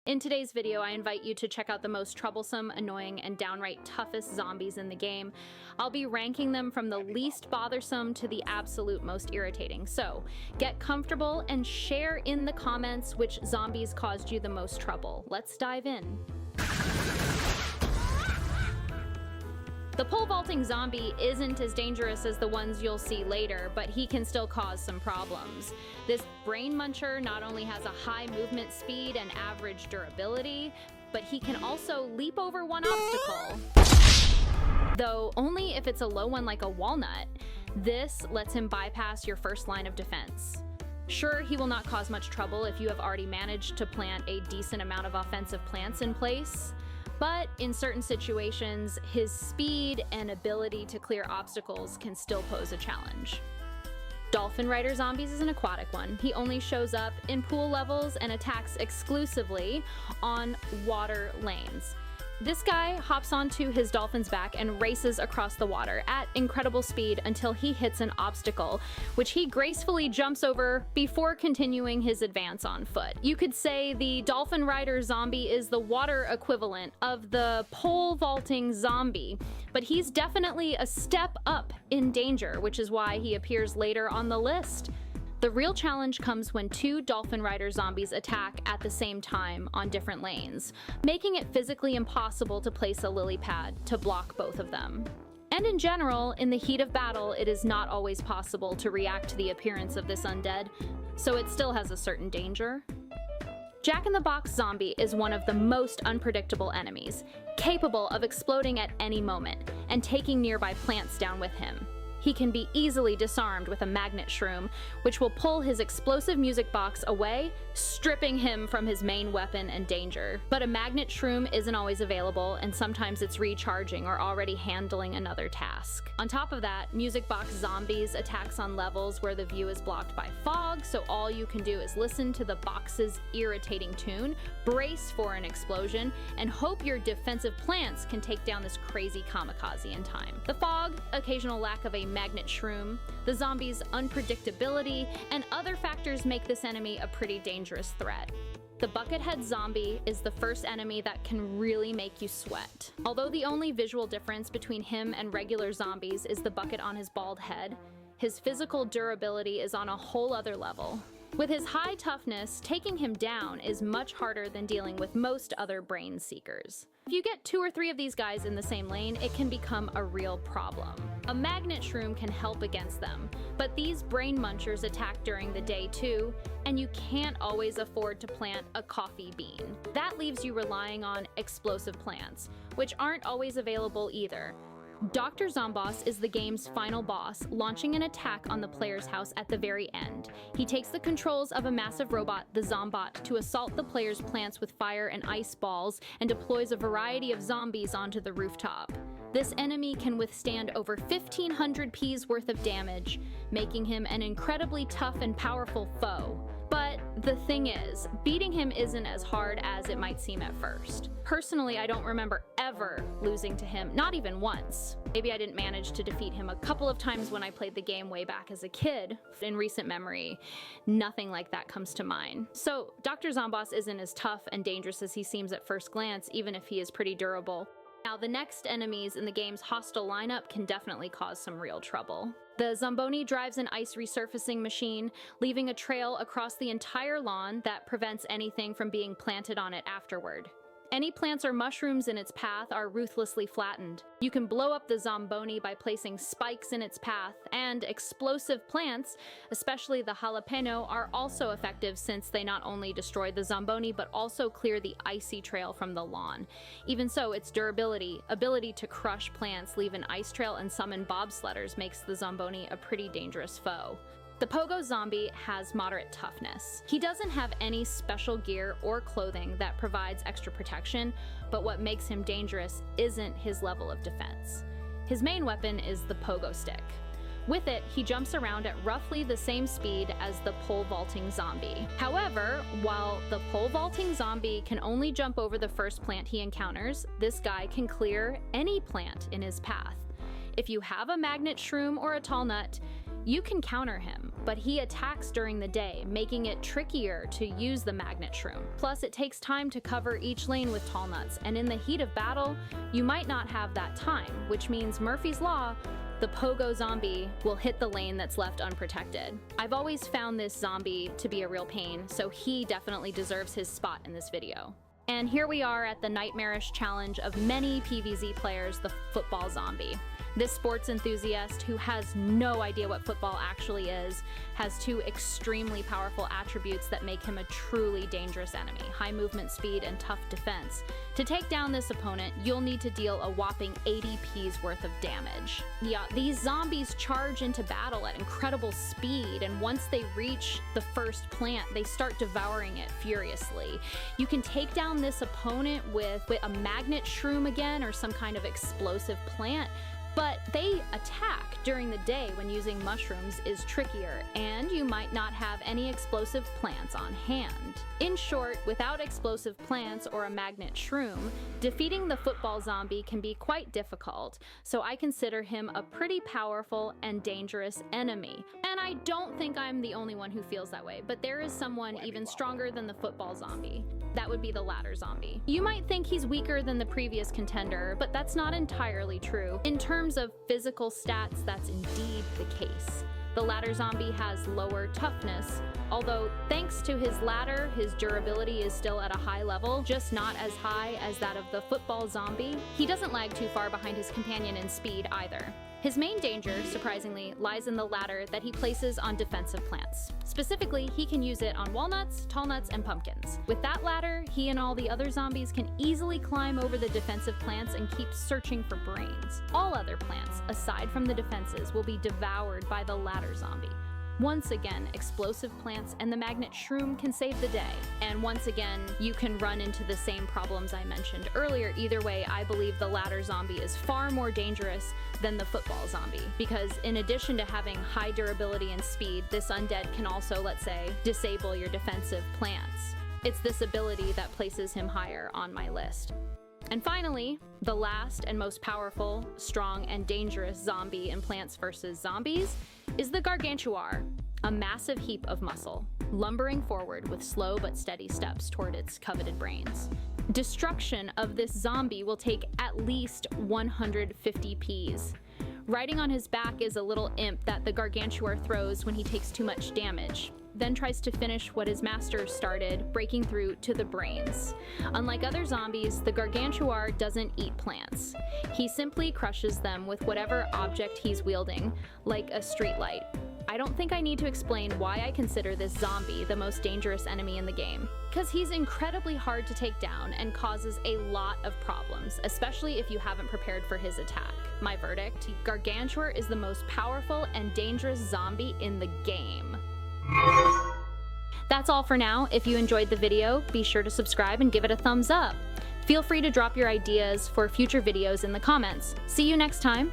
In today's video, I invite you to check out the most troublesome, annoying, and downright toughest zombies in the game. I'll be ranking them from the least bothersome to the absolute most irritating. So, get comfortable and share in the comments which zombies caused you the most trouble. Let's dive in. The pole vaulting zombie isn't as dangerous as the ones you'll see later, but he can still cause some problems. This brain muncher not only has a high movement speed and average durability, but he can also leap over one obstacle. Though only if it's a low one like a walnut. This lets him bypass your first line of defense. Sure, he will not cause much trouble if you have already managed to plant a decent amount of offensive plants in place. But in certain situations, his speed and ability to clear obstacles can still pose a challenge. Dolphin Rider Zombies is an aquatic one. He only shows up in pool levels and attacks exclusively on water lanes. This guy hops onto his dolphin's back and races across the water at incredible speed until he hits an obstacle, which he gracefully jumps over before continuing his advance on foot. You could say the Dolphin Rider Zombie is the water equivalent of the pole vaulting zombie, but he's definitely a step up in danger, which is why he appears later on the list. The real challenge comes when two Dolphin Rider zombies attack at the same time on different lanes, making it physically impossible to place a lily pad to block both of them. And in general, in the heat of battle, it is not always possible to react to the appearance of this undead, so it still has a certain danger. Jack-in-the-Box Zombie is one of the most unpredictable enemies, capable of exploding at any moment and taking nearby plants down with him. He can be easily disarmed with a magnet shroom, which will pull his explosive music box away, stripping him from his main weapon and danger. But a magnet shroom isn't always available, and sometimes it's recharging or already handling another task. On top of that, Music Box Zombies attacks on levels where the view is blocked by fog, so all you can do is listen to the box's irritating tune, brace for an explosion, and hope your defensive plants can take down this crazy kamikaze in time. The fog, occasional lack of a magnet shroom, the zombie's unpredictability, and other factors make this enemy a pretty dangerous threat. The Buckethead Zombie is the first enemy that can really make you sweat. Although the only visual difference between him and regular zombies is the bucket on his bald head, his physical durability is on a whole other level. With his high toughness, taking him down is much harder than dealing with most other brain seekers. If you get 2 or 3 of these guys in the same lane, it can become a real problem. A magnet shroom can help against them, but these brain munchers attack during the day too, and you can't always afford to plant a coffee bean. That leaves you relying on explosive plants, which aren't always available either. Dr. Zomboss is the game's final boss, launching an attack on the player's house at the very end. He takes the controls of a massive robot, the Zombot, to assault the player's plants with fire and ice balls, and deploys a variety of zombies onto the rooftop. This enemy can withstand over 1,500 P's worth of damage, making him an incredibly tough and powerful foe. But the thing is, beating him isn't as hard as it might seem at first. Personally, I don't remember ever losing to him, not even once. Maybe I didn't manage to defeat him a couple of times when I played the game way back as a kid. In recent memory, nothing like that comes to mind. So, Dr. Zomboss isn't as tough and dangerous as he seems at first glance, even if he is pretty durable. Now, the next enemies in the game's hostile lineup can definitely cause some real trouble. The Zomboni drives an ice resurfacing machine, leaving a trail across the entire lawn that prevents anything from being planted on it afterward. Any plants or mushrooms in its path are ruthlessly flattened. You can blow up the Zomboni by placing spikes in its path, and explosive plants, especially the jalapeno, are also effective since they not only destroy the Zomboni but also clear the icy trail from the lawn. Even so, its durability, ability to crush plants, leave an ice trail, and summon bobsledders makes the Zomboni a pretty dangerous foe. The Pogo Zombie has moderate toughness. He doesn't have any special gear or clothing that provides extra protection, but what makes him dangerous isn't his level of defense. His main weapon is the Pogo Stick. With it, he jumps around at roughly the same speed as the pole vaulting zombie. However, while the pole vaulting zombie can only jump over the first plant he encounters, this guy can clear any plant in his path. If you have a magnet shroom or a tall nut, You can counter him, but he attacks during the day, making it trickier to use the magnet shroom. Plus, it takes time to cover each lane with tall nuts, and in the heat of battle, you might not have that time, which means Murphy's Law, the Pogo Zombie will hit the lane that's left unprotected. I've always found this zombie to be a real pain, so he definitely deserves his spot in this video. And here we are at the nightmarish challenge of many PvZ players, the football zombie. This sports enthusiast who has no idea what football actually is has two extremely powerful attributes that make him a truly dangerous enemy: high movement speed and tough defense. To take down this opponent, you'll need to deal a whopping 80 P's worth of damage. Yeah, these zombies charge into battle at incredible speed, and once they reach the first plant, they start devouring it furiously. You can take down this opponent with a magnet shroom again or some kind of explosive plant, but they attack during the day when using mushrooms is trickier, and you might not have any explosive plants on hand. In short, without explosive plants or a magnet shroom, defeating the football zombie can be quite difficult, so I consider him a pretty powerful and dangerous enemy. And I don't think I'm the only one who feels that way, but there is someone even stronger than the football zombie. That would be the ladder zombie. You might think he's weaker than the previous contender, but that's not entirely true. In terms of physical stats, that's indeed the case. The ladder zombie has lower toughness, although thanks to his ladder, his durability is still at a high level, just not as high as that of the football zombie. He doesn't lag too far behind his companion in speed either. His main danger, surprisingly, lies in the ladder that he places on defensive plants. Specifically, he can use it on walnuts, tall nuts, and pumpkins. With that ladder, he and all the other zombies can easily climb over the defensive plants and keep searching for brains. All other plants, aside from the defenses, will be devoured by the ladder zombie. Once again, explosive plants and the magnet shroom can save the day. And once again, you can run into the same problems I mentioned earlier. Either way, I believe the ladder zombie is far more dangerous than the football zombie, because in addition to having high durability and speed, this undead can also, let's say, disable your defensive plants. It's this ability that places him higher on my list. And finally, the last and most powerful, strong, and dangerous zombie in Plants vs. Zombies is the Gargantuar, a massive heap of muscle, lumbering forward with slow but steady steps toward its coveted brains. Destruction of this zombie will take at least 150 Ps. Riding on his back is a little imp that the Gargantuar throws when he takes too much damage, then tries to finish what his master started, breaking through to the brains. Unlike other zombies, the Gargantuar doesn't eat plants. He simply crushes them with whatever object he's wielding, like a streetlight. I don't think I need to explain why I consider this zombie the most dangerous enemy in the game, because he's incredibly hard to take down and causes a lot of problems, especially if you haven't prepared for his attack. My verdict: Gargantuar is the most powerful and dangerous zombie in the game. That's all for now. If you enjoyed the video, be sure to subscribe and give it a thumbs up. Feel free to drop your ideas for future videos in the comments. See you next time.